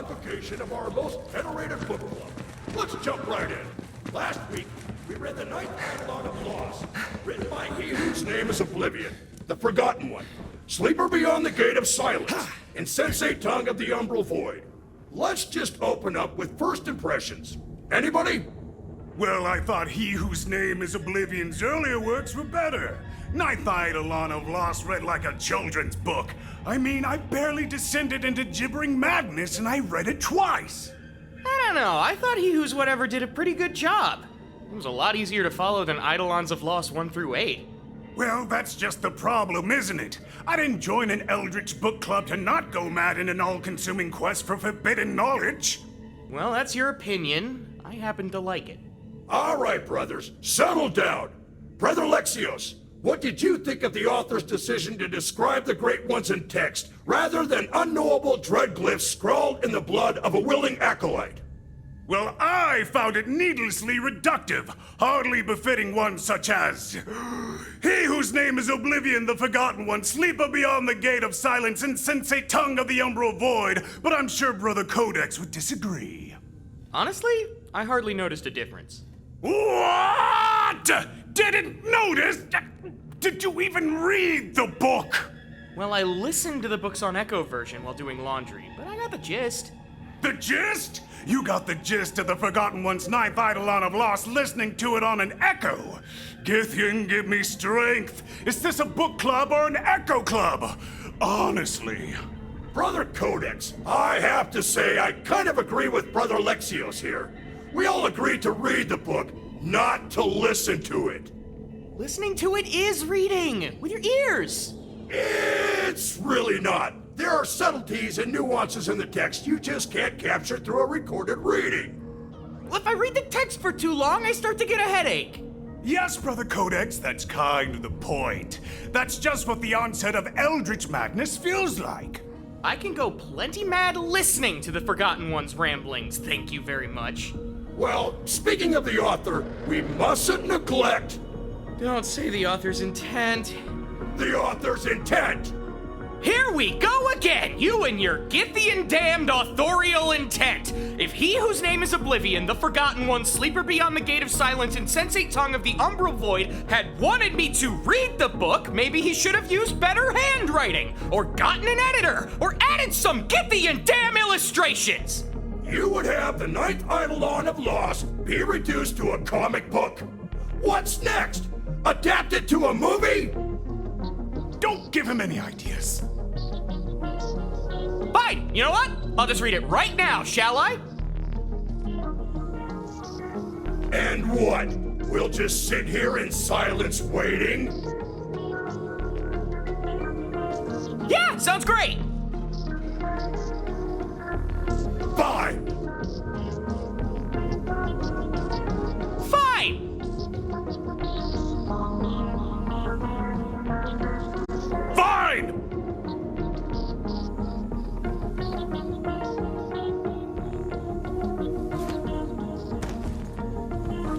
convocation of our most venerated book club. Let's jump right in. Last week, we read the ninth catalog of Lost, written by he whose name is Oblivion, the Forgotten One, Sleeper Beyond the Gate of Silence, and Sensei Tongue of the Umbral Void. Let's just open up with first impressions. Anybody? Well, I thought he whose name is Oblivion's earlier works were better. Ninth Eidolon of Lost read like a children's book. I mean, I barely descended into gibbering madness and I read it twice. I don't know, I thought He Who's Whatever did a pretty good job. It was a lot easier to follow than Eidolons of Lost 1 through 8. Well, that's just the problem, isn't it? I didn't join an eldritch book club to not go mad in an all-consuming quest for forbidden knowledge. Well, that's your opinion. I happen to like it. All right, brothers, settle down. Brother Lexios, what did you think of the author's decision to describe the Great Ones in text, rather than unknowable dread glyphs scrawled in the blood of a willing acolyte? Well, I found it needlessly reductive, hardly befitting one such as... He whose name is Oblivion, the Forgotten One, Sleeper Beyond the Gate of Silence, and Sensei Tongue of the Umbral Void, but I'm sure Brother Codex would disagree. Honestly, I hardly noticed a difference. What? Didn't notice? Did you even read the book? Well, I listened to the books on Echo version while doing laundry, but I got the gist. The gist? You got the gist of the Forgotten One's ninth Eidolon of Lost listening to it on an Echo. Githyan, give me strength. Is this a book club or an Echo club? Honestly. Brother Codex, I have to say I kind of agree with Brother Lexios here. We all agreed to read the book, not to listen to it. Listening to it is reading, with your ears. It's really not. There are subtleties and nuances in the text you just can't capture through a recorded reading. Well, if I read the text for too long, I start to get a headache. Yes, Brother Codex, that's kind of the point. That's just what the onset of Eldritch Madness feels like. I can go plenty mad listening to the Forgotten One's ramblings, thank you very much. Well, speaking of the author, we mustn't neglect Don't say the author's intent. the author's intent. Here we go again, you and your Githyan damned authorial intent. If he whose name is Oblivion, the Forgotten One, Sleeper Beyond the Gate of Silence, and Sensei Tongue of the Umbral Void had wanted me to read the book, maybe he should have used better handwriting, or gotten an editor, or added some Githyan damn illustrations. You would have the ninth Eidolon of Lost be reduced to a comic book. What's next? Adapted to a movie? Don't give him any ideas. Fine, you know what? I'll just read it right now, shall I? And what? We'll just sit here in silence waiting? Yeah, sounds great.